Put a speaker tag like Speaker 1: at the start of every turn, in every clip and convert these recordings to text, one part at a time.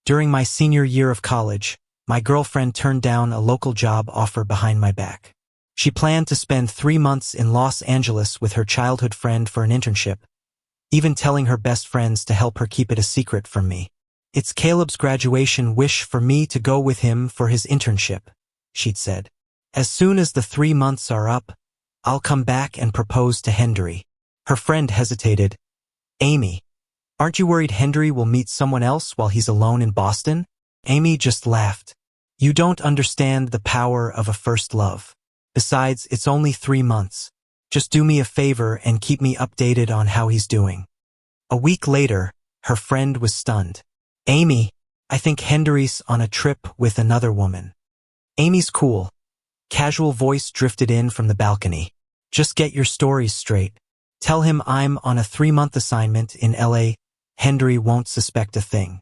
Speaker 1: During my senior year of college, my girlfriend turned down a local job offer behind my back. She planned to spend 3 months in Los Angeles with her childhood friend for an internship, even telling her best friends to help her keep it a secret from me. "It's Caleb's graduation wish for me to go with him for his internship," she'd said. "As soon as the 3 months are up, I'll come back and propose to Hendery." Her friend hesitated. "Amy, aren't you worried Hendery will meet someone else while he's alone in Boston?" Amy just laughed. "You don't understand the power of a first love. Besides, it's only 3 months. Just do me a favor and keep me updated on how he's doing." A week later, her friend was stunned. "Amy, I think Hendery's on a trip with another woman." "Amy's cool." Casual voice drifted in from the balcony. "Just get your stories straight. Tell him I'm on a 3-month assignment in LA. Hendery won't suspect a thing."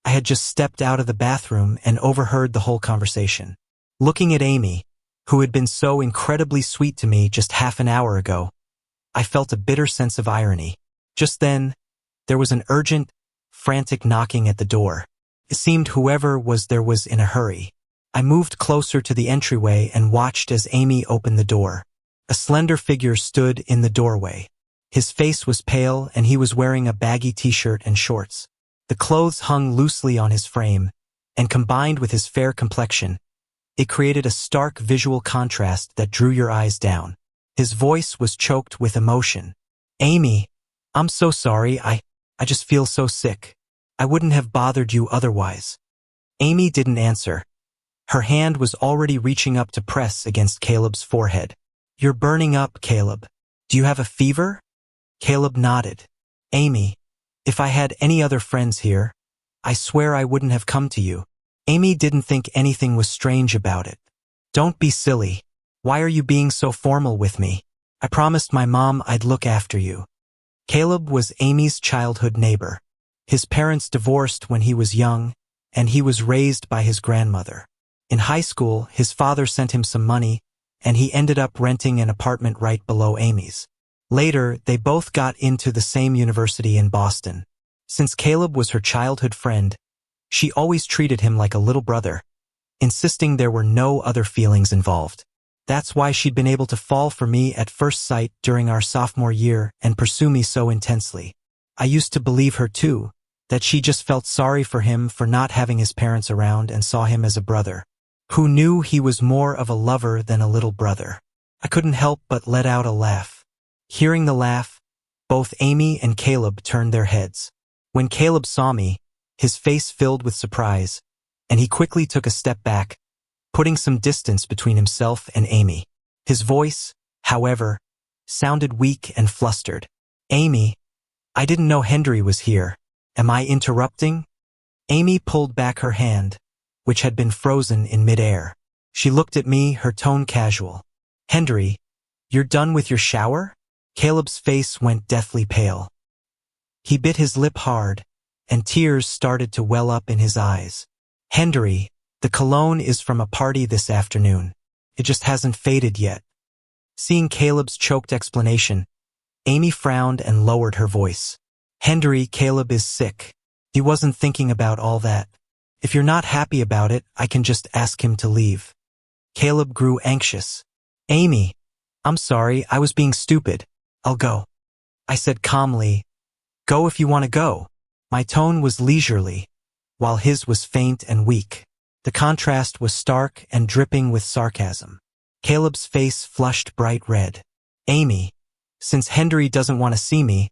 Speaker 1: I had just stepped out of the bathroom and overheard the whole conversation. Looking at Amy, who had been so incredibly sweet to me just half an hour ago, I felt a bitter sense of irony. Just then, there was an urgent, frantic knocking at the door. It seemed whoever was there was in a hurry. I moved closer to the entryway and watched as Amy opened the door. A slender figure stood in the doorway. His face was pale and he was wearing a baggy t-shirt and shorts. The clothes hung loosely on his frame, and combined with his fair complexion, it created a stark visual contrast that drew your eyes down. His voice was choked with emotion. "Amy, I'm so sorry, I just feel so sick. I wouldn't have bothered you otherwise." Amy didn't answer. Her hand was already reaching up to press against Caleb's forehead. "You're burning up, Caleb. Do you have a fever?" Caleb nodded. "Amy, if I had any other friends here, I swear I wouldn't have come to you." Amy didn't think anything was strange about it. "Don't be silly. Why are you being so formal with me? I promised my mom I'd look after you." Caleb was Amy's childhood neighbor. His parents divorced when he was young, and he was raised by his grandmother. In high school, his father sent him some money, and he ended up renting an apartment right below Amy's. Later, they both got into the same university in Boston. Since Caleb was her childhood friend, she always treated him like a little brother, insisting there were no other feelings involved. That's why she'd been able to fall for me at first sight during our sophomore year and pursue me so intensely. I used to believe her too, that she just felt sorry for him for not having his parents around and saw him as a brother. Who knew he was more of a lover than a little brother? I couldn't help but let out a laugh. Hearing the laugh, both Amy and Caleb turned their heads. When Caleb saw me, his face filled with surprise, and he quickly took a step back, putting some distance between himself and Amy. His voice, however, sounded weak and flustered. "Amy, I didn't know Hendery was here. Am I interrupting?" Amy pulled back her hand, which had been frozen in midair. She looked at me, her tone casual. "Hendery, you're done with your shower?" Caleb's face went deathly pale. He bit his lip hard, and tears started to well up in his eyes. "Hendery, the cologne is from a party this afternoon. It just hasn't faded yet." Seeing Caleb's choked explanation, Amy frowned and lowered her voice. "Hendery, Caleb is sick. He wasn't thinking about all that. If you're not happy about it, I can just ask him to leave." Caleb grew anxious. "Amy, I'm sorry, I was being stupid. I'll go." I said calmly, "Go if you want to go." My tone was leisurely, while his was faint and weak. The contrast was stark and dripping with sarcasm. Caleb's face flushed bright red. "Amy, since Hendery doesn't want to see me,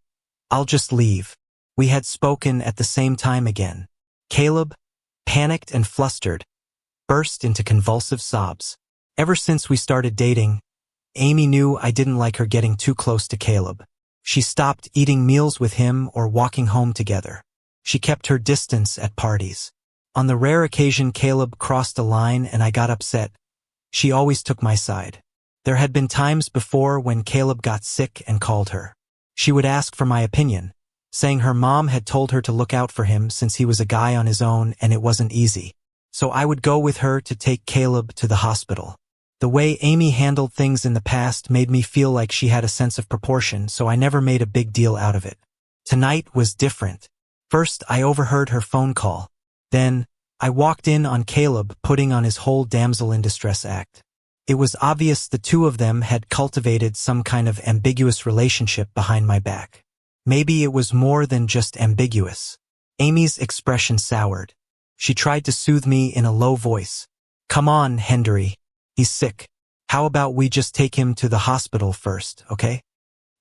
Speaker 1: I'll just leave." We had spoken at the same time again. Caleb, panicked and flustered, burst into convulsive sobs. Ever since we started dating, Amy knew I didn't like her getting too close to Caleb. She stopped eating meals with him or walking home together. She kept her distance at parties. On the rare occasion Caleb crossed a line and I got upset, she always took my side. There had been times before when Caleb got sick and called her. She would ask for my opinion, saying her mom had told her to look out for him since he was a guy on his own and it wasn't easy. So I would go with her to take Caleb to the hospital. The way Amy handled things in the past made me feel like she had a sense of proportion, so I never made a big deal out of it. Tonight was different. First, I overheard her phone call. Then, I walked in on Caleb putting on his whole damsel in distress act. It was obvious the two of them had cultivated some kind of ambiguous relationship behind my back. Maybe it was more than just ambiguous. Amy's expression soured. She tried to soothe me in a low voice. "Come on, Hendery. He's sick. How about we just take him to the hospital first, okay?"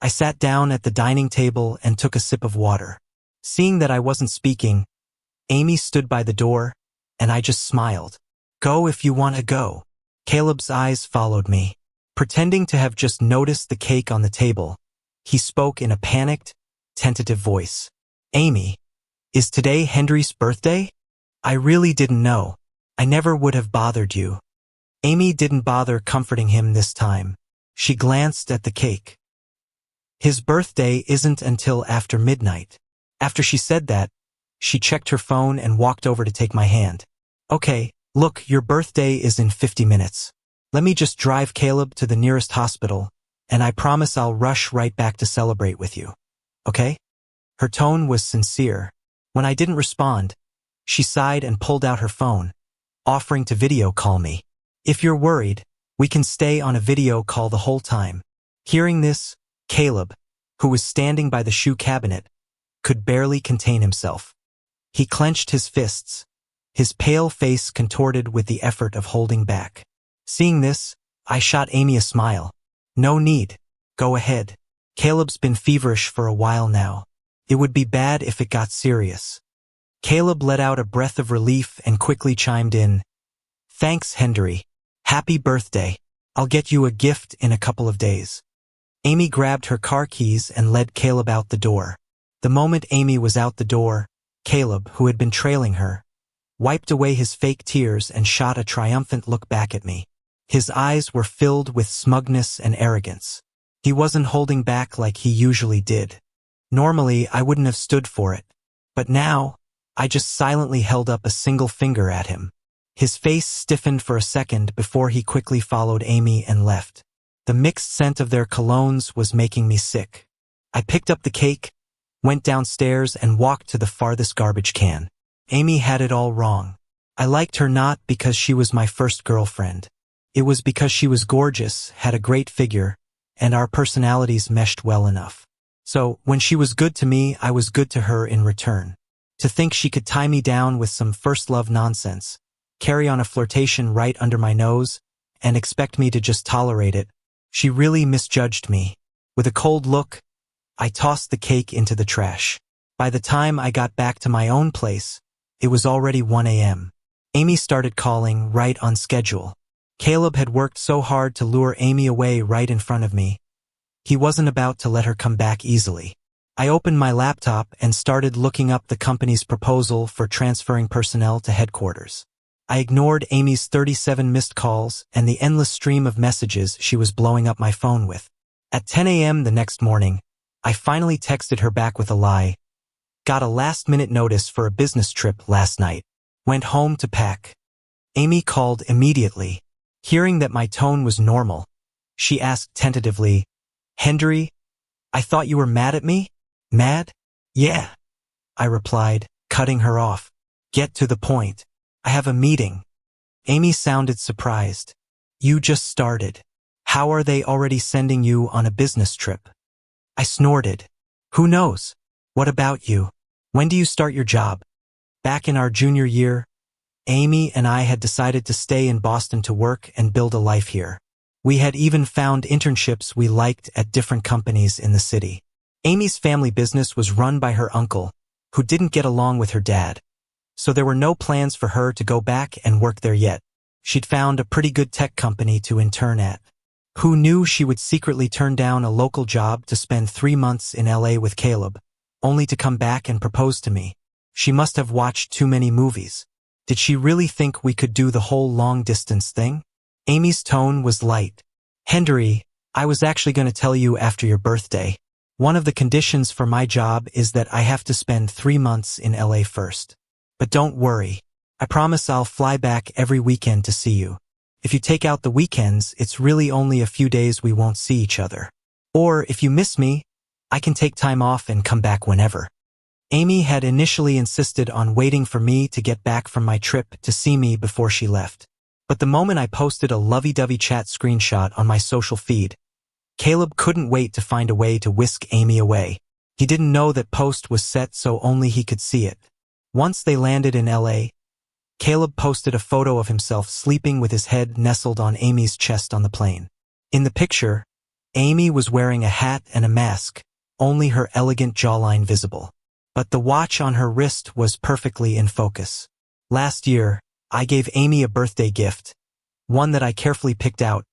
Speaker 1: I sat down at the dining table and took a sip of water. Seeing that I wasn't speaking, Amy stood by the door, and I just smiled. "Go if you want to go." Caleb's eyes followed me. Pretending to have just noticed the cake on the table, he spoke in a panicked, tentative voice. "Amy, is today Hendery's birthday? I really didn't know. I never would have bothered you." Amy didn't bother comforting him this time. She glanced at the cake. "His birthday isn't until after midnight." After she said that, she checked her phone and walked over to take my hand. "Okay, look, your birthday is in 50 minutes. Let me just drive Caleb to the nearest hospital, and I promise I'll rush right back to celebrate with you. Okay?" Her tone was sincere. When I didn't respond, she sighed and pulled out her phone, offering to video call me. "If you're worried, we can stay on a video call the whole time." Hearing this, Caleb, who was standing by the shoe cabinet, could barely contain himself. He clenched his fists, his pale face contorted with the effort of holding back. Seeing this, I shot Amy a smile. "No need. Go ahead. Caleb's been feverish for a while now. It would be bad if it got serious." Caleb let out a breath of relief and quickly chimed in. "Thanks, Hendery. Happy birthday. I'll get you a gift in a couple of days." Amy grabbed her car keys and led Caleb out the door. The moment Amy was out the door, Caleb, who had been trailing her, wiped away his fake tears and shot a triumphant look back at me. His eyes were filled with smugness and arrogance. He wasn't holding back like he usually did. Normally, I wouldn't have stood for it. But now, I just silently held up a single finger at him. His face stiffened for a second before he quickly followed Amy and left. The mixed scent of their colognes was making me sick. I picked up the cake, went downstairs and walked to the farthest garbage can. Amy had it all wrong. I liked her not because she was my first girlfriend. It was because she was gorgeous, had a great figure, and our personalities meshed well enough. So, when she was good to me, I was good to her in return. To think she could tie me down with some first love nonsense, carry on a flirtation right under my nose, and expect me to just tolerate it, she really misjudged me. With a cold look, I tossed the cake into the trash. By the time I got back to my own place, it was already 1 a.m. Amy started calling right on schedule. Caleb had worked so hard to lure Amy away right in front of me. He wasn't about to let her come back easily. I opened my laptop and started looking up the company's proposal for transferring personnel to headquarters. I ignored Amy's 37 missed calls and the endless stream of messages she was blowing up my phone with. At 10 a.m. the next morning, I finally texted her back with a lie. Got a last-minute notice for a business trip last night. Went home to pack. Amy called immediately. Hearing that my tone was normal, she asked tentatively, "Hendery, I thought you were mad at me?" "Mad? Yeah," I replied, cutting her off. "Get to the point. I have a meeting." Amy sounded surprised. "You just started. How are they already sending you on a business trip?" I snorted. "Who knows? What about you? When do you start your job?" Back in our junior year, Amy and I had decided to stay in Boston to work and build a life here. We had even found internships we liked at different companies in the city. Amy's family business was run by her uncle, who didn't get along with her dad, so there were no plans for her to go back and work there yet. She'd found a pretty good tech company to intern at. Who knew she would secretly turn down a local job to spend 3 months in LA with Caleb, only to come back and propose to me? She must have watched too many movies. Did she really think we could do the whole long-distance thing? Amy's tone was light. "Hendery, I was actually going to tell you after your birthday. One of the conditions for my job is that I have to spend 3 months in LA first. But don't worry. I promise I'll fly back every weekend to see you. If you take out the weekends, it's really only a few days we won't see each other. Or if you miss me, I can take time off and come back whenever." Amy had initially insisted on waiting for me to get back from my trip to see me before she left. But the moment I posted a lovey-dovey chat screenshot on my social feed, Caleb couldn't wait to find a way to whisk Amy away. He didn't know that post was set so only he could see it. Once they landed in LA, Caleb posted a photo of himself sleeping with his head nestled on Amy's chest on the plane. In the picture, Amy was wearing a hat and a mask, only her elegant jawline visible. But the watch on her wrist was perfectly in focus. Last year, I gave Amy a birthday gift, one that I carefully picked out,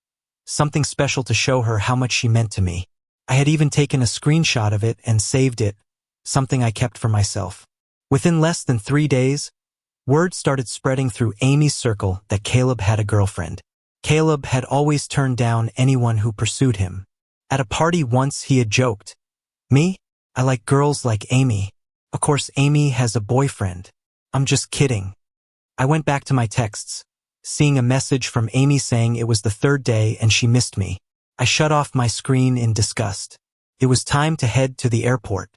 Speaker 1: something special to show her how much she meant to me. I had even taken a screenshot of it and saved it, something I kept for myself. Within less than 3 days, word started spreading through Amy's circle that Caleb had a girlfriend. Caleb had always turned down anyone who pursued him. At a party once he had joked, "Me? I like girls like Amy. Of course Amy has a boyfriend. I'm just kidding." I went back to my texts, seeing a message from Amy saying it was the 3rd day and she missed me. I shut off my screen in disgust. It was time to head to the airport.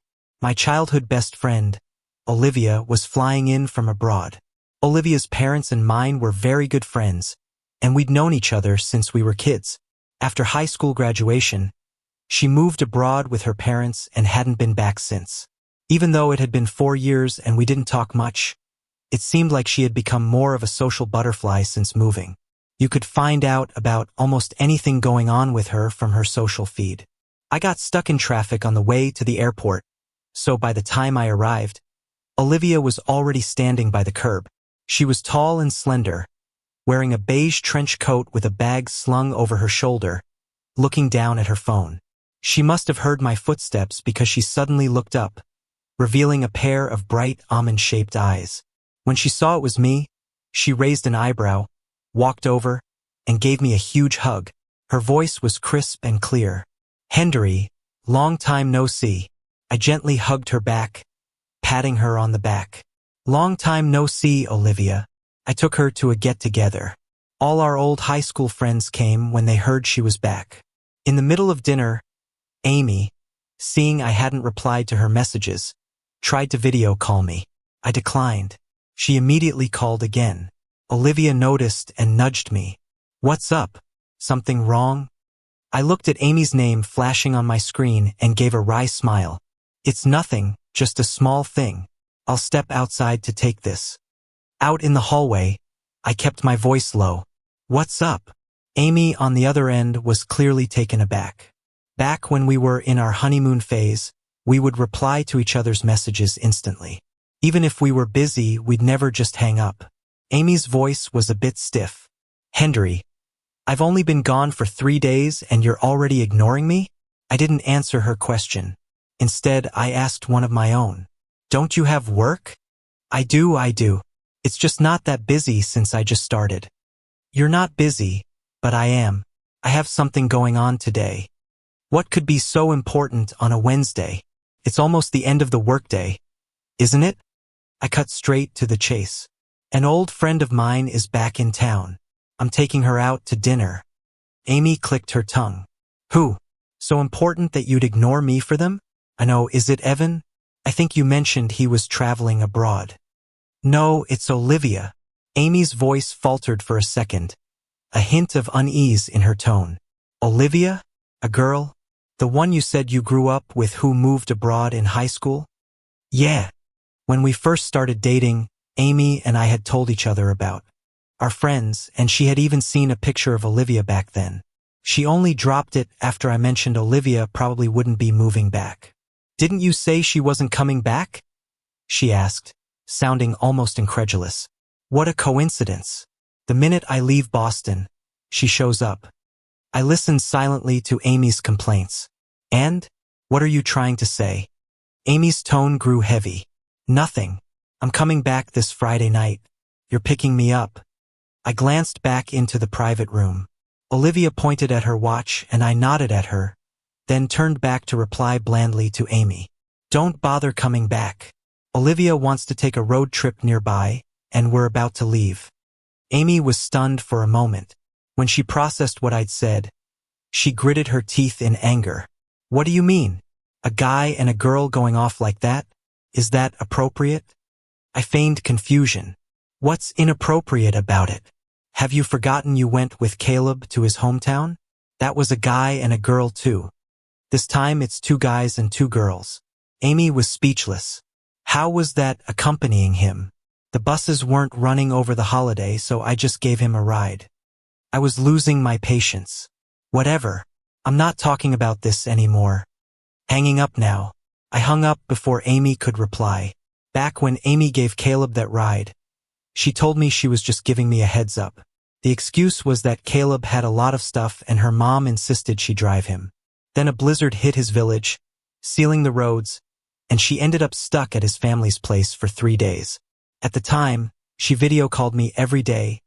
Speaker 1: My childhood best friend, Olivia, was flying in from abroad. Olivia's parents and mine were very good friends, and we'd known each other since we were kids. After high school graduation, she moved abroad with her parents and hadn't been back since. Even though it had been 4 years and we didn't talk much, it seemed like she had become more of a social butterfly since moving. You could find out about almost anything going on with her from her social feed. I got stuck in traffic on the way to the airport, so by the time I arrived, Olivia was already standing by the curb. She was tall and slender, wearing a beige trench coat with a bag slung over her shoulder, looking down at her phone. She must have heard my footsteps because she suddenly looked up, revealing a pair of bright almond-shaped eyes. When she saw it was me, she raised an eyebrow, walked over, and gave me a huge hug. Her voice was crisp and clear. "Hendery, long time no see." I gently hugged her back, patting her on the back. "Long time no see, Olivia." I took her to a get-together. All our old high school friends came when they heard she was back. In the middle of dinner, Amy, seeing I hadn't replied to her messages, tried to video call me. I declined. She immediately called again. Olivia noticed and nudged me. "What's up? Something wrong?" I looked at Amy's name flashing on my screen and gave a wry smile. "It's nothing, just a small thing. I'll step outside to take this." Out in the hallway, I kept my voice low. "What's up?" Amy on the other end was clearly taken aback. Back when we were in our honeymoon phase, we would reply to each other's messages instantly. Even if we were busy, we'd never just hang up. Amy's voice was a bit stiff. "Hendery, I've only been gone for 3 days and you're already ignoring me?" I didn't answer her question. Instead, I asked one of my own. "Don't you have work?" I do. It's just not that busy since I just started." "You're not busy, but I am. I have something going on today." What could be so important on a Wednesday? It's almost the end of the workday, isn't it? I cut straight to the chase. "An old friend of mine is back in town. I'm taking her out to dinner." Amy clicked her tongue. "Who? So important that you'd ignore me for them?" "I know, is it Evan? I think you mentioned he was traveling abroad." "No, it's Olivia." Amy's voice faltered for a second, a hint of unease in her tone. "Olivia? A girl? The one you said you grew up with who moved abroad in high school?" "Yeah." When we first started dating, Amy and I had told each other about our friends, and she had even seen a picture of Olivia back then. She only dropped it after I mentioned Olivia probably wouldn't be moving back. "Didn't you say she wasn't coming back?" she asked, sounding almost incredulous. "What a coincidence. The minute I leave Boston, she shows up." I listened silently to Amy's complaints. "And? What are you trying to say?" Amy's tone grew heavy. "Nothing. I'm coming back this Friday night. You're picking me up." I glanced back into the private room. Olivia pointed at her watch and I nodded at her, then turned back to reply blandly to Amy. "Don't bother coming back. Olivia wants to take a road trip nearby, and we're about to leave." Amy was stunned for a moment. When she processed what I'd said, she gritted her teeth in anger. "What do you mean? A guy and a girl going off like that? Is that appropriate? I feigned confusion. What's inappropriate about it? Have you forgotten you went with Caleb to his hometown? That was a guy and a girl too. This time it's 2 guys and 2 girls. Amy was speechless. How was that accompanying him? The buses weren't running over the holiday, so I just gave him a ride. I was losing my patience. Whatever. I'm not talking about this anymore. Hanging up now. I hung up before Amy could reply. Back when Amy gave Caleb that ride, she told me she was just giving me a heads up. The excuse was that Caleb had a lot of stuff and her mom insisted she drive him. Then a blizzard hit his village, sealing the roads, and she ended up stuck at his family's place for 3 days. At the time, she video called me every day,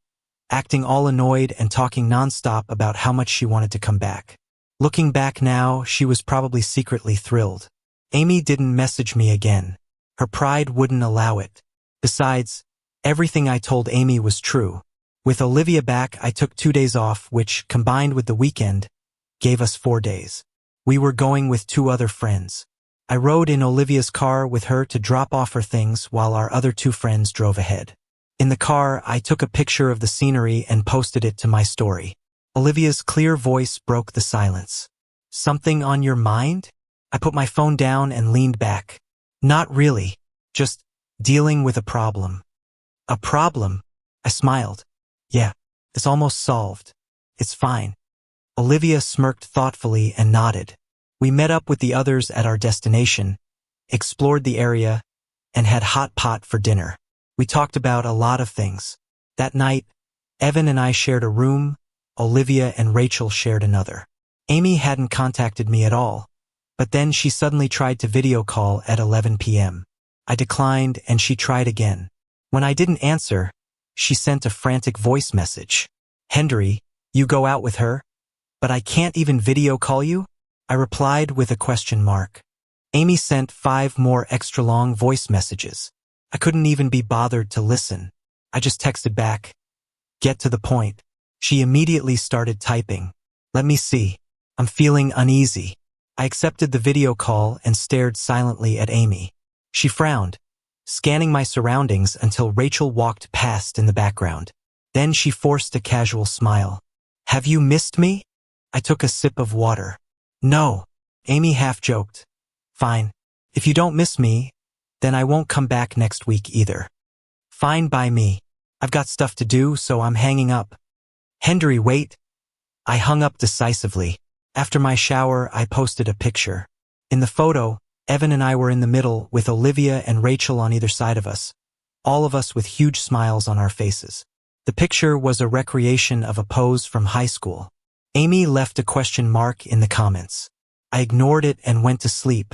Speaker 1: acting all annoyed and talking nonstop about how much she wanted to come back. Looking back now, she was probably secretly thrilled. Amy didn't message me again. Her pride wouldn't allow it. Besides, everything I told Amy was true. With Olivia back, I took 2 days off, which, combined with the weekend, gave us 4 days. We were going with 2 other friends. I rode in Olivia's car with her to drop off her things while our other 2 friends drove ahead. In the car, I took a picture of the scenery and posted it to my story. Olivia's clear voice broke the silence. Something on your mind? I put my phone down and leaned back. Not really. Just dealing with a problem. A problem? I smiled. Yeah, it's almost solved. It's fine. Olivia smirked thoughtfully and nodded. We met up with the others at our destination, explored the area, and had hot pot for dinner. We talked about a lot of things. That night, Evan and I shared a room, Olivia and Rachel shared another. Amy hadn't contacted me at all, but then she suddenly tried to video call at 11 p.m. I declined and she tried again. When I didn't answer, she sent a frantic voice message. Hendery, you go out with her? But I can't even video call you? I replied with a question mark. Amy sent 5 more extra long voice messages. I couldn't even be bothered to listen. I just texted back. Get to the point. She immediately started typing. Let me see. I'm feeling uneasy. I accepted the video call and stared silently at Amy. She frowned, scanning my surroundings until Rachel walked past in the background. Then she forced a casual smile. Have you missed me? I took a sip of water. No. Amy half joked. Fine. If you don't miss me, then I won't come back next week either. Fine by me. I've got stuff to do, so I'm hanging up. Hendery, wait. I hung up decisively. After my shower, I posted a picture. In the photo, Evan and I were in the middle with Olivia and Rachel on either side of us, all of us with huge smiles on our faces. The picture was a recreation of a pose from high school. Amy left a question mark in the comments. I ignored it and went to sleep.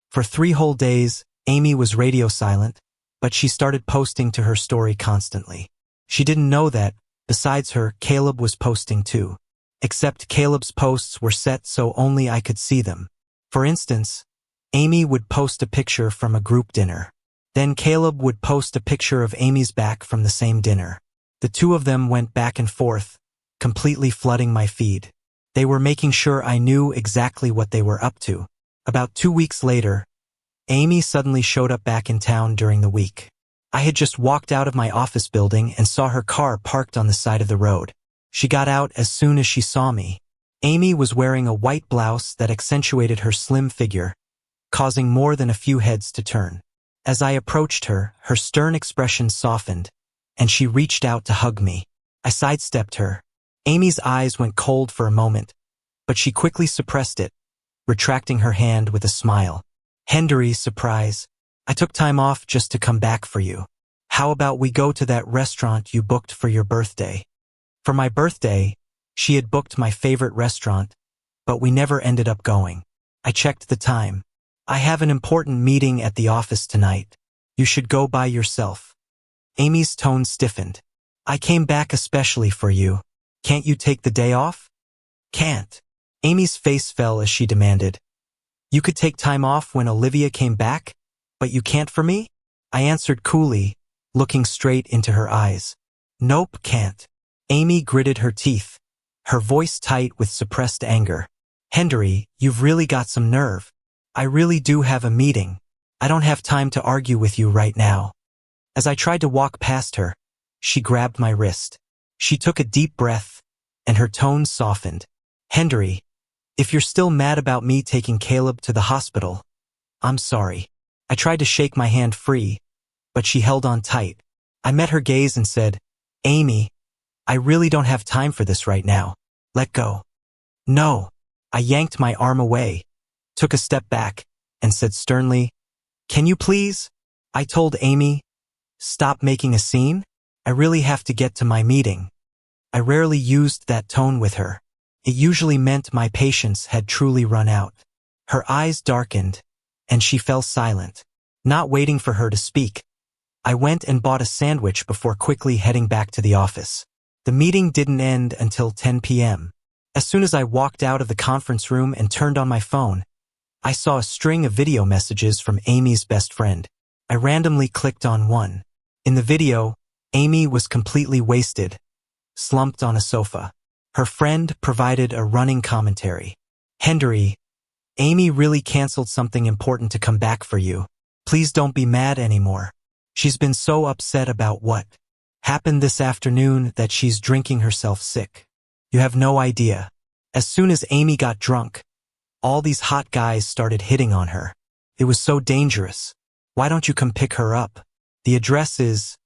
Speaker 1: For 3 whole days, Amy was radio silent, but she started posting to her story constantly. She didn't know that, besides her, Caleb was posting too. Except Caleb's posts were set so only I could see them. For instance, Amy would post a picture from a group dinner. Then Caleb would post a picture of Amy's back from the same dinner. The 2 of them went back and forth, completely flooding my feed. They were making sure I knew exactly what they were up to. About 2 weeks later, Amy suddenly showed up back in town during the week. I had just walked out of my office building and saw her car parked on the side of the road. She got out as soon as she saw me. Amy was wearing a white blouse that accentuated her slim figure, causing more than a few heads to turn. As I approached her, her stern expression softened, and she reached out to hug me. I sidestepped her. Amy's eyes went cold for a moment, but she quickly suppressed it, retracting her hand with a smile. Hendery, surprise. I took time off just to come back for you. How about we go to that restaurant you booked for your birthday? For my birthday, she had booked my favorite restaurant, but we never ended up going. I checked the time. I have an important meeting at the office tonight. You should go by yourself. Amy's tone stiffened. I came back especially for you. Can't you take the day off? Can't. Amy's face fell as she demanded. You could take time off when Olivia came back, but you can't for me? I answered coolly, looking straight into her eyes. Nope, can't. Amy gritted her teeth, her voice tight with suppressed anger. Hendery, you've really got some nerve. I really do have a meeting. I don't have time to argue with you right now. As I tried to walk past her, she grabbed my wrist. She took a deep breath, and her tone softened. Hendery, if you're still mad about me taking Caleb to the hospital, I'm sorry. I tried to shake my hand free, but she held on tight. I met her gaze and said, Amy, I really don't have time for this right now. Let go. No. I yanked my arm away, took a step back, and said sternly, Can you please? I told Amy, Stop making a scene. I really have to get to my meeting. I rarely used that tone with her. It usually meant my patience had truly run out. Her eyes darkened, and she fell silent. Not waiting for her to speak, I went and bought a sandwich before quickly heading back to the office. The meeting didn't end until 10 p.m. As soon as I walked out of the conference room and turned on my phone, I saw a string of video messages from Amy's best friend. I randomly clicked on one. In the video, Amy was completely wasted, slumped on a sofa. Her friend provided a running commentary. Hendery, Amy really canceled something important to come back for you. Please don't be mad anymore. She's been so upset about what happened this afternoon that she's drinking herself sick. You have no idea. As soon as Amy got drunk, all these hot guys started hitting on her. It was so dangerous. Why don't you come pick her up? The address is...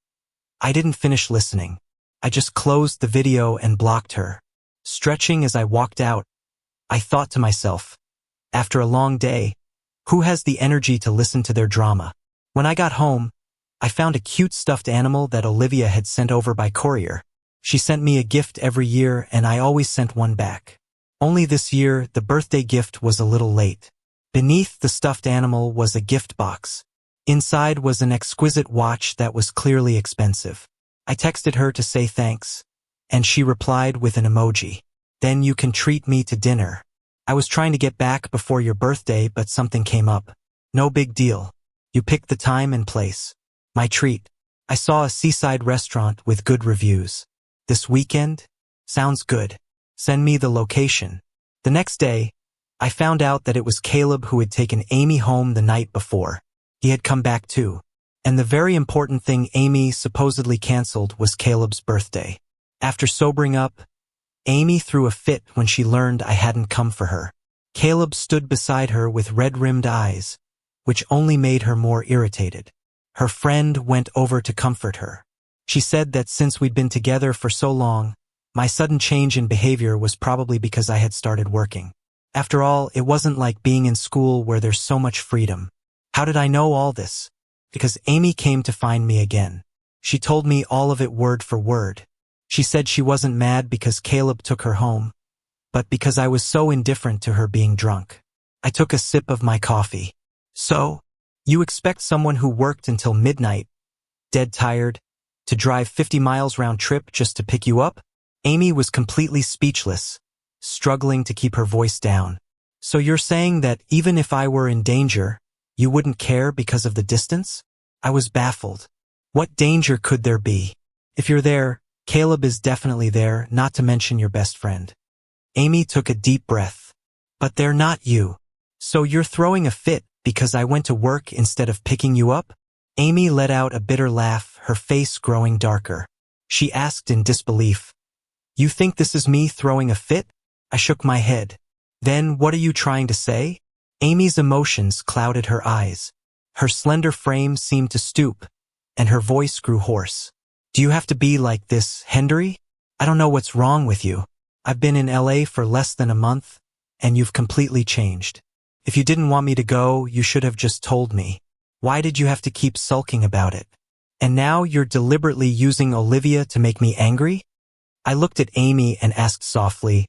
Speaker 1: I didn't finish listening. I just closed the video and blocked her. Stretching as I walked out, I thought to myself, after a long day, who has the energy to listen to their drama? When I got home, I found a cute stuffed animal that Olivia had sent over by courier. She sent me a gift every year and I always sent one back. Only this year, the birthday gift was a little late. Beneath the stuffed animal was a gift box. Inside was an exquisite watch that was clearly expensive. I texted her to say thanks, and she replied with an emoji. Then you can treat me to dinner. I was trying to get back before your birthday, but something came up. No big deal. You picked the time and place. My treat. I saw a seaside restaurant with good reviews. This weekend? Sounds good. Send me the location. The next day, I found out that it was Caleb who had taken Amy home the night before. He had come back too. And the very important thing Amy supposedly canceled was Caleb's birthday. After sobering up, Amy threw a fit when she learned I hadn't come for her. Caleb stood beside her with red-rimmed eyes, which only made her more irritated. Her friend went over to comfort her. She said that since we'd been together for so long, my sudden change in behavior was probably because I had started working. After all, it wasn't like being in school where there's so much freedom. How did I know all this? Because Amy came to find me again. She told me all of it word for word. She said she wasn't mad because Caleb took her home, but because I was so indifferent to her being drunk. I took a sip of my coffee. So, you expect someone who worked until midnight, dead tired, to drive 50 miles round trip just to pick you up? Amy was completely speechless, struggling to keep her voice down. So you're saying that even if I were in danger, you wouldn't care because of the distance? I was baffled. What danger could there be? If you're there, Caleb is definitely there, not to mention your best friend. Amy took a deep breath. But they're not you. So you're throwing a fit because I went to work instead of picking you up? Amy let out a bitter laugh, her face growing darker. She asked in disbelief, You think this is me throwing a fit? I shook my head. Then what are you trying to say? Amy's emotions clouded her eyes. Her slender frame seemed to stoop, and her voice grew hoarse. Do you have to be like this, Hendery? I don't know what's wrong with you. I've been in LA for less than a month, and you've completely changed. If you didn't want me to go, you should have just told me. Why did you have to keep sulking about it? And now you're deliberately using Olivia to make me angry? I looked at Amy and asked softly,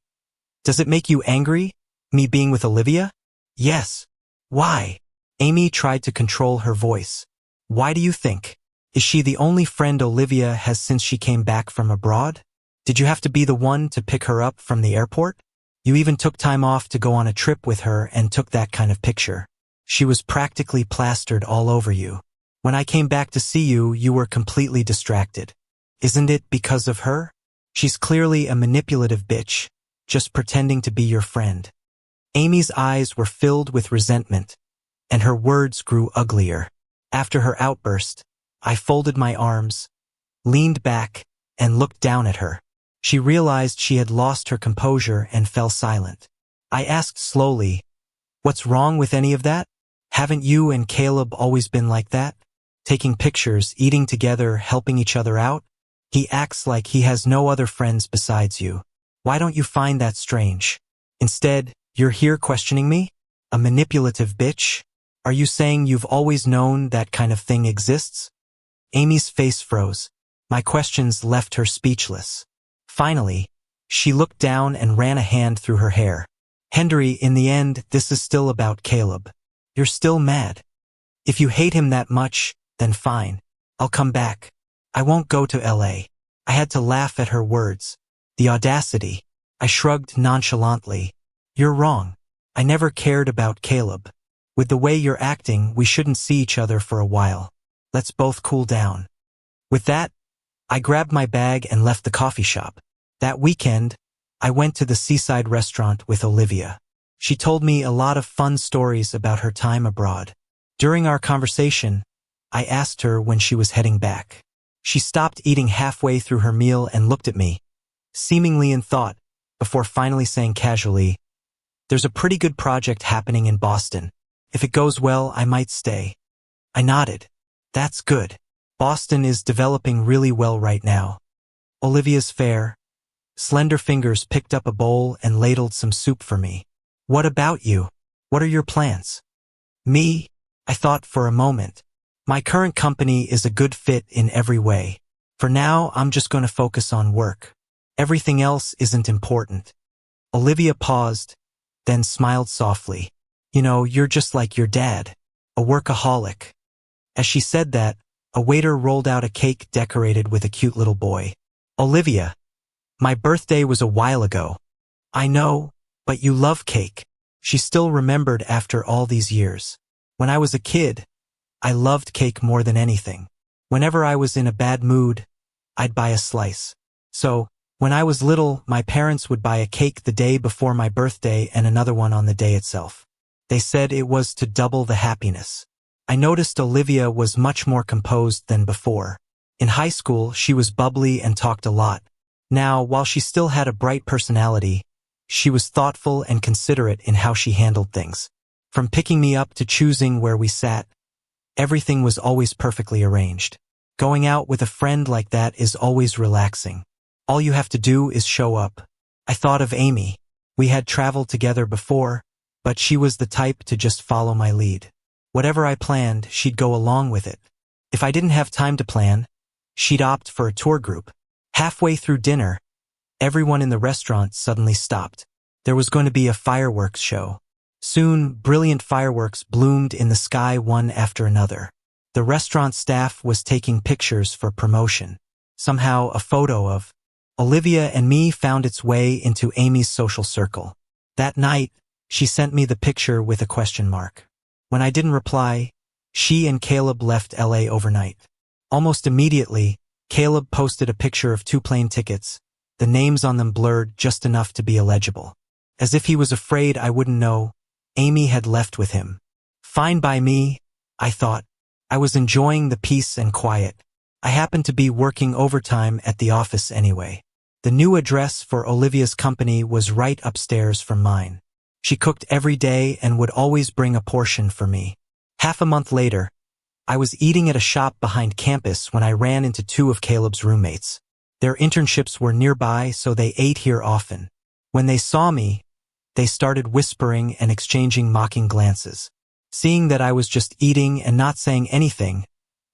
Speaker 1: Does it make you angry, me being with Olivia? Yes. Why? Amy tried to control her voice. Why do you think? Is she the only friend Olivia has since she came back from abroad? Did you have to be the one to pick her up from the airport? You even took time off to go on a trip with her and took that kind of picture. She was practically plastered all over you. When I came back to see you, you were completely distracted. Isn't it because of her? She's clearly a manipulative bitch, just pretending to be your friend. Amy's eyes were filled with resentment, and her words grew uglier. After her outburst, I folded my arms, leaned back, and looked down at her. She realized she had lost her composure and fell silent. I asked slowly, "What's wrong with any of that? Haven't you and Caleb always been like that? Taking pictures, eating together, helping each other out? He acts like he has no other friends besides you. Why don't you find that strange? Instead, you're here questioning me? A manipulative bitch? Are you saying you've always known that kind of thing exists?" Amy's face froze. My questions left her speechless. Finally, she looked down and ran a hand through her hair. "Hendery, in the end, this is still about Caleb. You're still mad. If you hate him that much, then fine. I'll come back. I won't go to LA." I had to laugh at her words. The audacity. I shrugged nonchalantly. "You're wrong. I never cared about Caleb. With the way you're acting, we shouldn't see each other for a while. Let's both cool down." With that, I grabbed my bag and left the coffee shop. That weekend, I went to the seaside restaurant with Olivia. She told me a lot of fun stories about her time abroad. During our conversation, I asked her when she was heading back. She stopped eating halfway through her meal and looked at me, seemingly in thought, before finally saying casually, "There's a pretty good project happening in Boston. If it goes well, I might stay." I nodded. "That's good. Boston is developing really well right now." Olivia's fair, slender fingers picked up a bowl and ladled some soup for me. "What about you? What are your plans?" "Me?" I thought for a moment. "My current company is a good fit in every way. For now, I'm just going to focus on work. Everything else isn't important." Olivia paused, then smiled softly. "You know, you're just like your dad, a workaholic." As she said that, a waiter rolled out a cake decorated with a cute little boy. "Olivia, my birthday was a while ago." "I know, but you love cake." She still remembered after all these years. "When I was a kid, I loved cake more than anything. Whenever I was in a bad mood, I'd buy a slice. So, when I was little, my parents would buy a cake the day before my birthday and another one on the day itself. They said it was to double the happiness." I noticed Olivia was much more composed than before. In high school, she was bubbly and talked a lot. Now, while she still had a bright personality, she was thoughtful and considerate in how she handled things. From picking me up to choosing where we sat, everything was always perfectly arranged. Going out with a friend like that is always relaxing. All you have to do is show up. I thought of Amy. We had traveled together before, but she was the type to just follow my lead. Whatever I planned, she'd go along with it. If I didn't have time to plan, she'd opt for a tour group. Halfway through dinner, everyone in the restaurant suddenly stopped. There was going to be a fireworks show. Soon, brilliant fireworks bloomed in the sky one after another. The restaurant staff was taking pictures for promotion. Somehow, a photo of Olivia and me found its way into Amy's social circle. That night, she sent me the picture with a question mark. When I didn't reply, she and Caleb left LA overnight. Almost immediately, Caleb posted a picture of 2 plane tickets, the names on them blurred just enough to be illegible. As if he was afraid I wouldn't know, Amy had left with him. Fine by me, I thought. I was enjoying the peace and quiet. I happened to be working overtime at the office anyway. The new address for Olivia's company was right upstairs from mine. She cooked every day and would always bring a portion for me. Half a month later, I was eating at a shop behind campus when I ran into 2 of Caleb's roommates. Their internships were nearby, so they ate here often. When they saw me, they started whispering and exchanging mocking glances. Seeing that I was just eating and not saying anything,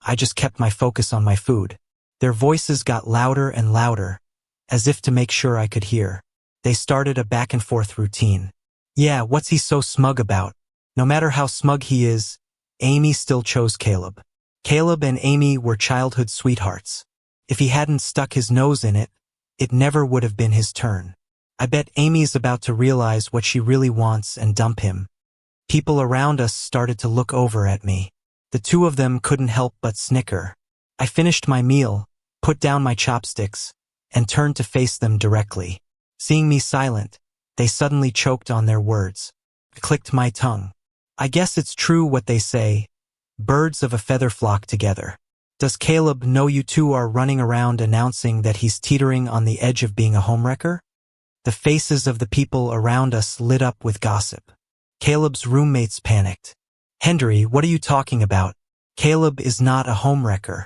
Speaker 1: I just kept my focus on my food. Their voices got louder and louder, as if to make sure I could hear. They started a back-and-forth routine. "Yeah, what's he so smug about?" No matter how smug he is, Amy still chose Caleb. Caleb and Amy were childhood sweethearts. If he hadn't stuck his nose in it, it never would have been his turn. I bet Amy's about to realize what she really wants and dump him. People around us started to look over at me. The 2 of them couldn't help but snicker. I finished my meal, put down my chopsticks, and turned to face them directly. Seeing me silent, they suddenly choked on their words. I clicked my tongue. I guess it's true what they say. Birds of a feather flock together. Does Caleb know you two are running around announcing that he's teetering on the edge of being a homewrecker? The faces of the people around us lit up with gossip. Caleb's roommates panicked. Hendery, what are you talking about? Caleb is not a homewrecker.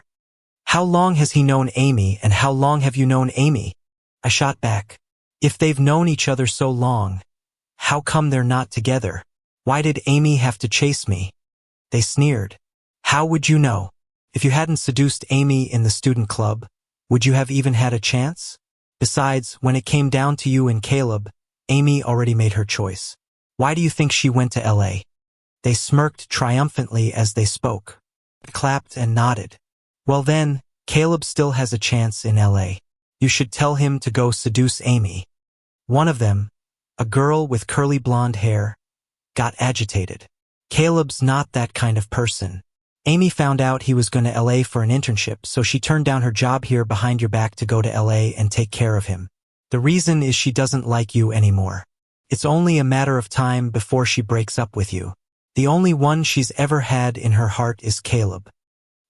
Speaker 1: How long has he known Amy, and how long have you known Amy? I shot back. If they've known each other so long, how come they're not together? Why did Amy have to chase me? They sneered. How would you know? If you hadn't seduced Amy in the student club, would you have even had a chance? Besides, when it came down to you and Caleb, Amy already made her choice. Why do you think she went to LA? They smirked triumphantly as they spoke. Clapped and nodded. Well then, Caleb still has a chance in LA. You should tell him to go seduce Amy. One of them, a girl with curly blonde hair, got agitated. Caleb's not that kind of person. Amy found out he was going to LA for an internship, so she turned down her job here behind your back to go to LA and take care of him. The reason is she doesn't like you anymore. It's only a matter of time before she breaks up with you. The only one she's ever had in her heart is Caleb.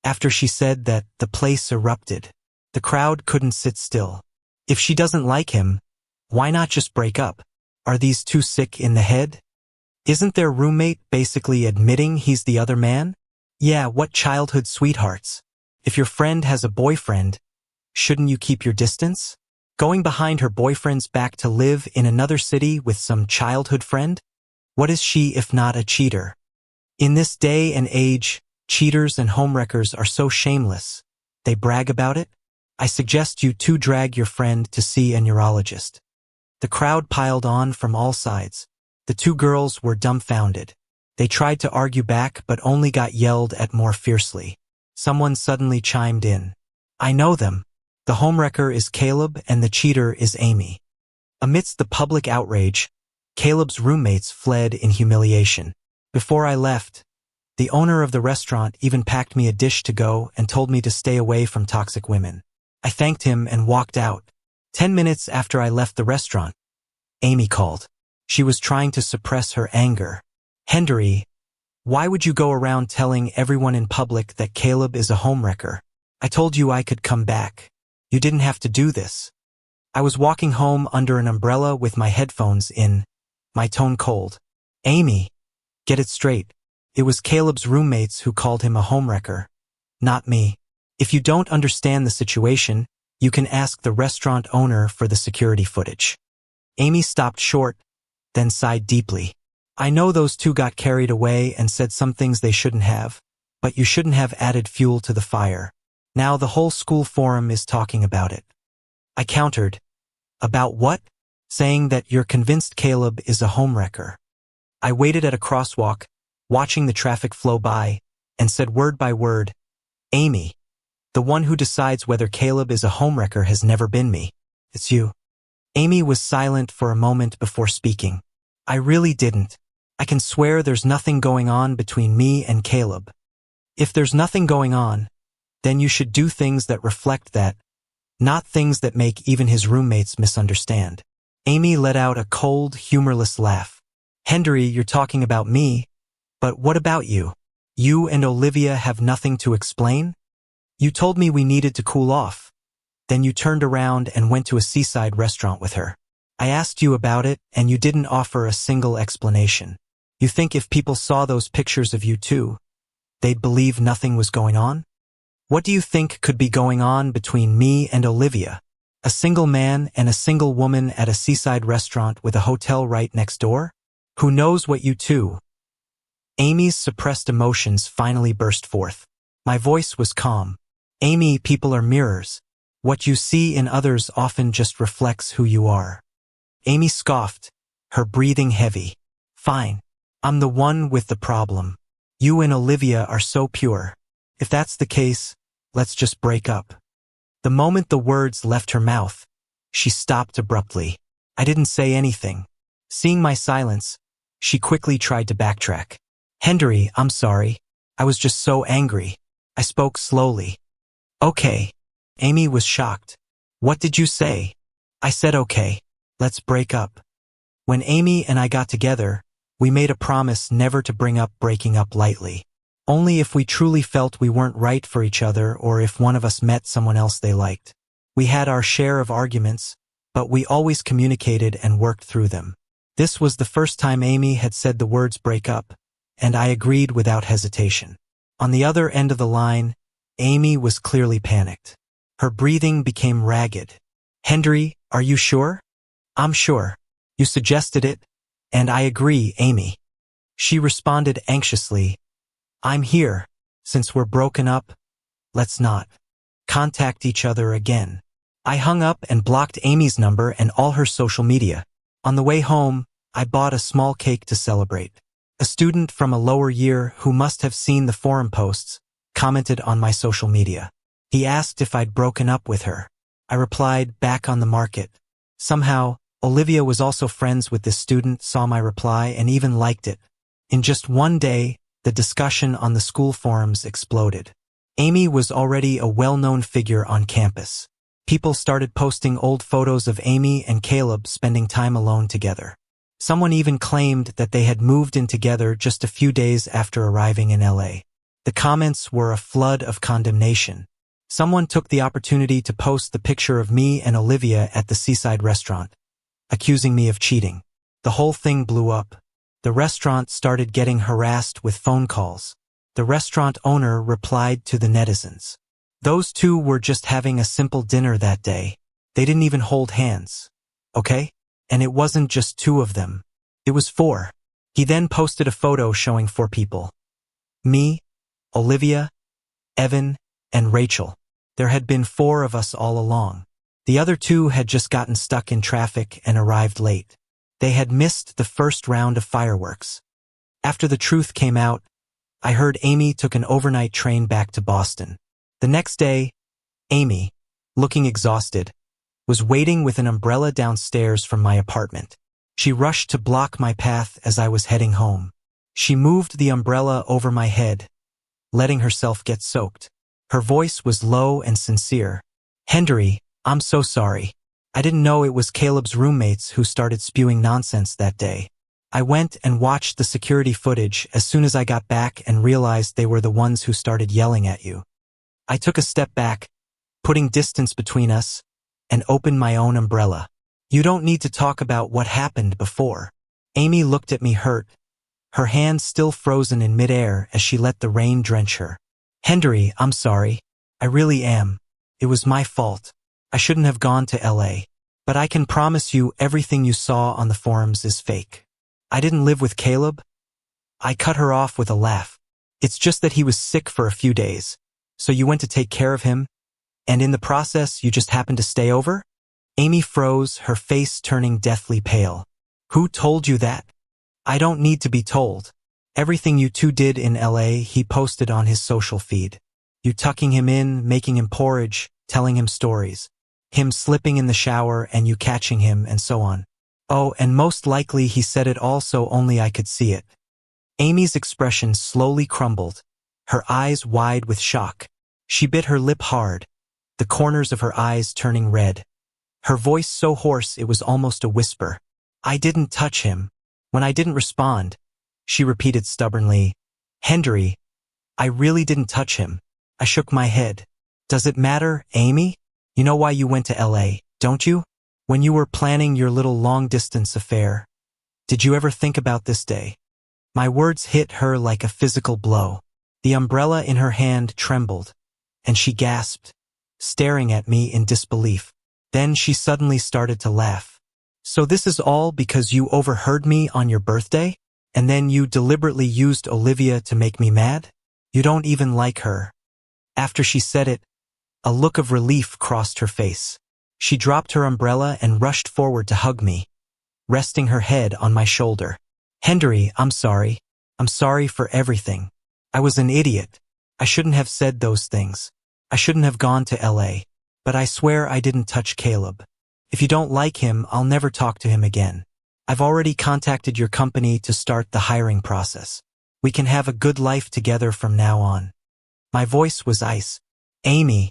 Speaker 1: After she said that, the place erupted. The crowd couldn't sit still. If she doesn't like him, why not just break up? Are these two sick in the head? Isn't their roommate basically admitting he's the other man? Yeah, what childhood sweethearts. If your friend has a boyfriend, shouldn't you keep your distance? Going behind her boyfriend's back to live in another city with some childhood friend? What is she if not a cheater? In this day and age, cheaters and homewreckers are so shameless. They brag about it. I suggest you two drag your friend to see a neurologist. The crowd piled on from all sides. The two girls were dumbfounded. They tried to argue back but only got yelled at more fiercely. Someone suddenly chimed in. I know them. The homewrecker is Caleb and the cheater is Amy. Amidst the public outrage, Caleb's roommates fled in humiliation. Before I left, the owner of the restaurant even packed me a dish to go and told me to stay away from toxic women. I thanked him and walked out. 10 minutes after I left the restaurant, Amy called. She was trying to suppress her anger. Hendery, why would you go around telling everyone in public that Caleb is a homewrecker? I told you I could come back. You didn't have to do this. I was walking home under an umbrella with my headphones in, my tone cold. Amy, get it straight. It was Caleb's roommates who called him a homewrecker, not me. If you don't understand the situation, you can ask the restaurant owner for the security footage. Amy stopped short, then sighed deeply. I know those two got carried away and said some things they shouldn't have, but you shouldn't have added fuel to the fire. Now the whole school forum is talking about it. I countered. About what? Saying that you're convinced Caleb is a homewrecker. I waited at a crosswalk, watching the traffic flow by, and said word by word, Amy, the one who decides whether Caleb is a homewrecker has never been me. It's you. Amy was silent for a moment before speaking. I really didn't. I can swear there's nothing going on between me and Caleb. If there's nothing going on, then you should do things that reflect that, not things that make even his roommates misunderstand. Amy let out a cold, humorless laugh. Hendery, you're talking about me, but what about you? You and Olivia have nothing to explain? You told me we needed to cool off. Then you turned around and went to a seaside restaurant with her. I asked you about it, and you didn't offer a single explanation. You think if people saw those pictures of you two, they'd believe nothing was going on? What do you think could be going on between me and Olivia? A single man and a single woman at a seaside restaurant with a hotel right next door? Who knows what you two? Amy's suppressed emotions finally burst forth. My voice was calm. Amy, people are mirrors. What you see in others often just reflects who you are. Amy scoffed, her breathing heavy. Fine. I'm the one with the problem. You and Olivia are so pure. If that's the case, let's just break up. The moment the words left her mouth, she stopped abruptly. I didn't say anything. Seeing my silence, she quickly tried to backtrack. Hendery, I'm sorry. I was just so angry. I spoke slowly. Okay. Amy was shocked. What did you say? I said okay. Let's break up. When Amy and I got together, We made a promise never to bring up breaking up lightly. Only if we truly felt we weren't right for each other or if one of us met someone else they liked. We had our share of arguments, but we always communicated and worked through them. This was the first time Amy had said the words break up, and I agreed without hesitation. On the other end of the line, Amy was clearly panicked. Her breathing became ragged. "Hendery, are you sure?" "I'm sure. You suggested it, and I agree, Amy." She responded anxiously, "I'm here. Since we're broken up, let's not contact each other again." I hung up and blocked Amy's number and all her social media. On the way home, I bought a small cake to celebrate. A student from a lower year who must have seen the forum posts commented on my social media. He asked if I'd broken up with her. I replied, "Back on the market." Somehow, Olivia was also friends with this student, saw my reply, and even liked it. In just one day, the discussion on the school forums exploded. Amy was already a well-known figure on campus. People started posting old photos of Amy and Caleb spending time alone together. Someone even claimed that they had moved in together just a few days after arriving in LA. The comments were a flood of condemnation. Someone took the opportunity to post the picture of me and Olivia at the seaside restaurant, accusing me of cheating. The whole thing blew up. The restaurant started getting harassed with phone calls. The restaurant owner replied to the netizens. Those two were just having a simple dinner that day. They didn't even hold hands. Okay? And it wasn't just two of them. It was four. He then posted a photo showing four people. Me, Olivia, Evan, and Rachel. There had been four of us all along. The other two had just gotten stuck in traffic and arrived late. They had missed the first round of fireworks. After the truth came out, I heard Amy took an overnight train back to Boston. The next day, Amy, looking exhausted, was waiting with an umbrella downstairs from my apartment. She rushed to block my path as I was heading home. She moved the umbrella over my head, letting herself get soaked. Her voice was low and sincere. "Hendery, I'm so sorry. I didn't know it was Caleb's roommates who started spewing nonsense that day. I went and watched the security footage as soon as I got back and realized they were the ones who started yelling at you. I took a step back, putting distance between us, and opened my own umbrella. You don't need to talk about what happened before." Amy looked at me hurt, her hands still frozen in midair as she let the rain drench her. "Hendery, I'm sorry. I really am. It was my fault. I shouldn't have gone to LA. But I can promise you everything you saw on the forums is fake. I didn't live with Caleb." I cut her off with a laugh. "It's just that he was sick for a few days. So you went to take care of him, and in the process you just happened to stay over?" Amy froze, her face turning deathly pale. "Who told you that?" "I don't need to be told. Everything you two did in LA he posted on his social feed. You tucking him in, making him porridge, telling him stories. Him slipping in the shower and you catching him and so on. Oh, and most likely he said it all so only I could see it." Amy's expression slowly crumbled, her eyes wide with shock. She bit her lip hard, the corners of her eyes turning red. Her voice so hoarse it was almost a whisper. "I didn't touch him." When I didn't respond, she repeated stubbornly, "Hendery, I really didn't touch him." I shook my head. "Does it matter, Amy? You know why you went to LA, don't you? When you were planning your little long-distance affair. Did you ever think about this day?" My words hit her like a physical blow. The umbrella in her hand trembled, and she gasped, staring at me in disbelief. Then she suddenly started to laugh. "So this is all because you overheard me on your birthday? And then you deliberately used Olivia to make me mad? You don't even like her." After she said it, a look of relief crossed her face. She dropped her umbrella and rushed forward to hug me, resting her head on my shoulder. "Hendery, I'm sorry. I'm sorry for everything. I was an idiot. I shouldn't have said those things. I shouldn't have gone to LA. But I swear I didn't touch Caleb. If you don't like him, I'll never talk to him again. I've already contacted your company to start the hiring process. We can have a good life together from now on." My voice was ice. "Amy,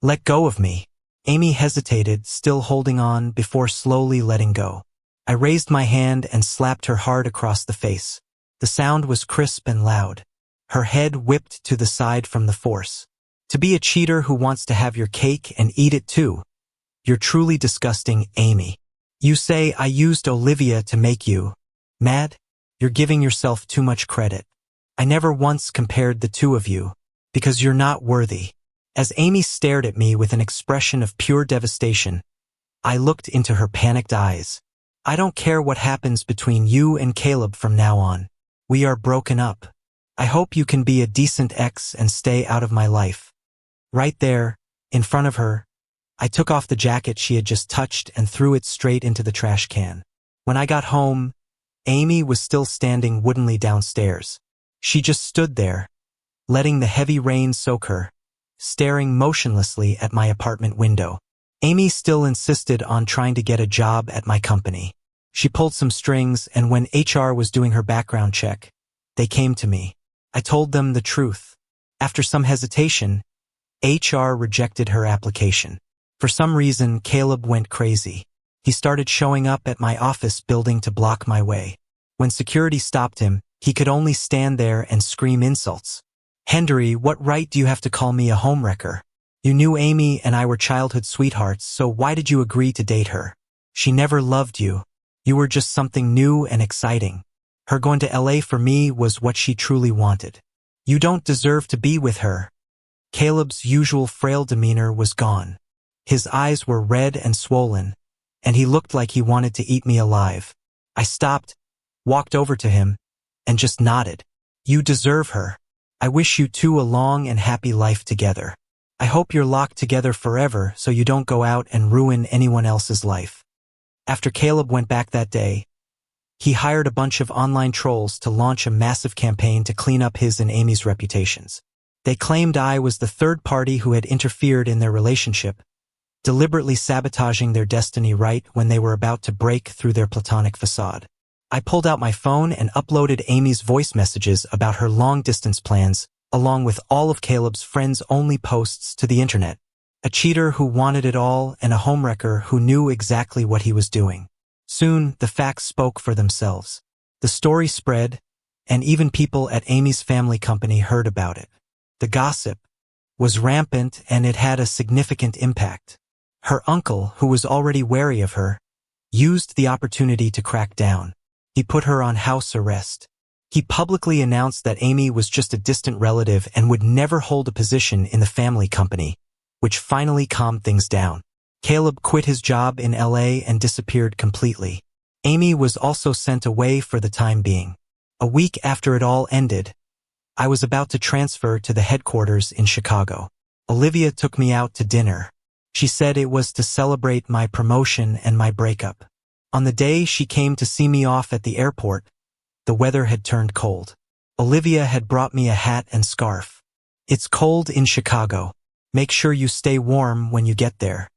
Speaker 1: let go of me." Amy hesitated, still holding on, before slowly letting go. I raised my hand and slapped her hard across the face. The sound was crisp and loud. Her head whipped to the side from the force. To be a cheater who wants to have your cake and eat it too. You're truly disgusting, Amy. You say I used Olivia to make you mad? You're giving yourself too much credit. I never once compared the two of you, because you're not worthy. As Amy stared at me with an expression of pure devastation, I looked into her panicked eyes. I don't care what happens between you and Caleb from now on. We are broken up. I hope you can be a decent ex and stay out of my life. Right there, in front of her, I took off the jacket she had just touched and threw it straight into the trash can. When I got home, Amy was still standing woodenly downstairs. She just stood there, letting the heavy rain soak her, staring motionlessly at my apartment window. Amy still insisted on trying to get a job at my company. She pulled some strings, and when HR was doing her background check, they came to me. I told them the truth. After some hesitation, HR rejected her application. For some reason, Caleb went crazy. He started showing up at my office building to block my way. When security stopped him, he could only stand there and scream insults. Hendery, what right do you have to call me a homewrecker? You knew Amy and I were childhood sweethearts, so why did you agree to date her? She never loved you. You were just something new and exciting. Her going to LA for me was what she truly wanted. You don't deserve to be with her. Caleb's usual frail demeanor was gone. His eyes were red and swollen, and he looked like he wanted to eat me alive. I stopped, walked over to him, and just nodded. You deserve her. I wish you two a long and happy life together. I hope you're locked together forever so you don't go out and ruin anyone else's life. After Caleb went back that day, he hired a bunch of online trolls to launch a massive campaign to clean up his and Amy's reputations. They claimed I was the third party who had interfered in their relationship, deliberately sabotaging their destiny right when they were about to break through their platonic facade. I pulled out my phone and uploaded Amy's voice messages about her long-distance plans, along with all of Caleb's friends-only posts to the internet. A cheater who wanted it all and a homewrecker who knew exactly what he was doing. Soon, the facts spoke for themselves. The story spread, and even people at Amy's family company heard about it. The gossip was rampant, and it had a significant impact. Her uncle, who was already wary of her, used the opportunity to crack down. He put her on house arrest. He publicly announced that Amy was just a distant relative and would never hold a position in the family company, which finally calmed things down. Caleb quit his job in LA and disappeared completely. Amy was also sent away for the time being. A week after it all ended, I was about to transfer to the headquarters in Chicago. Olivia took me out to dinner. She said it was to celebrate my promotion and my breakup. On the day she came to see me off at the airport, the weather had turned cold. Olivia had brought me a hat and scarf. It's cold in Chicago. Make sure you stay warm when you get there.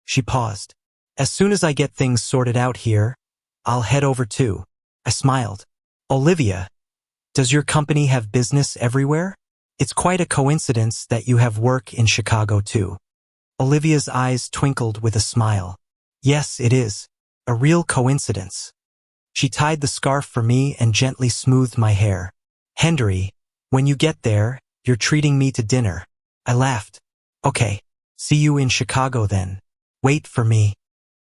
Speaker 1: She paused. As soon as I get things sorted out here, I'll head over too. I smiled. Olivia, does your company have business everywhere? It's quite a coincidence that you have work in Chicago too. Olivia's eyes twinkled with a smile. Yes, it is. A real coincidence. She tied the scarf for me and gently smoothed my hair. Hendery, when you get there, you're treating me to dinner. I laughed. Okay, see you in Chicago then. Wait for me.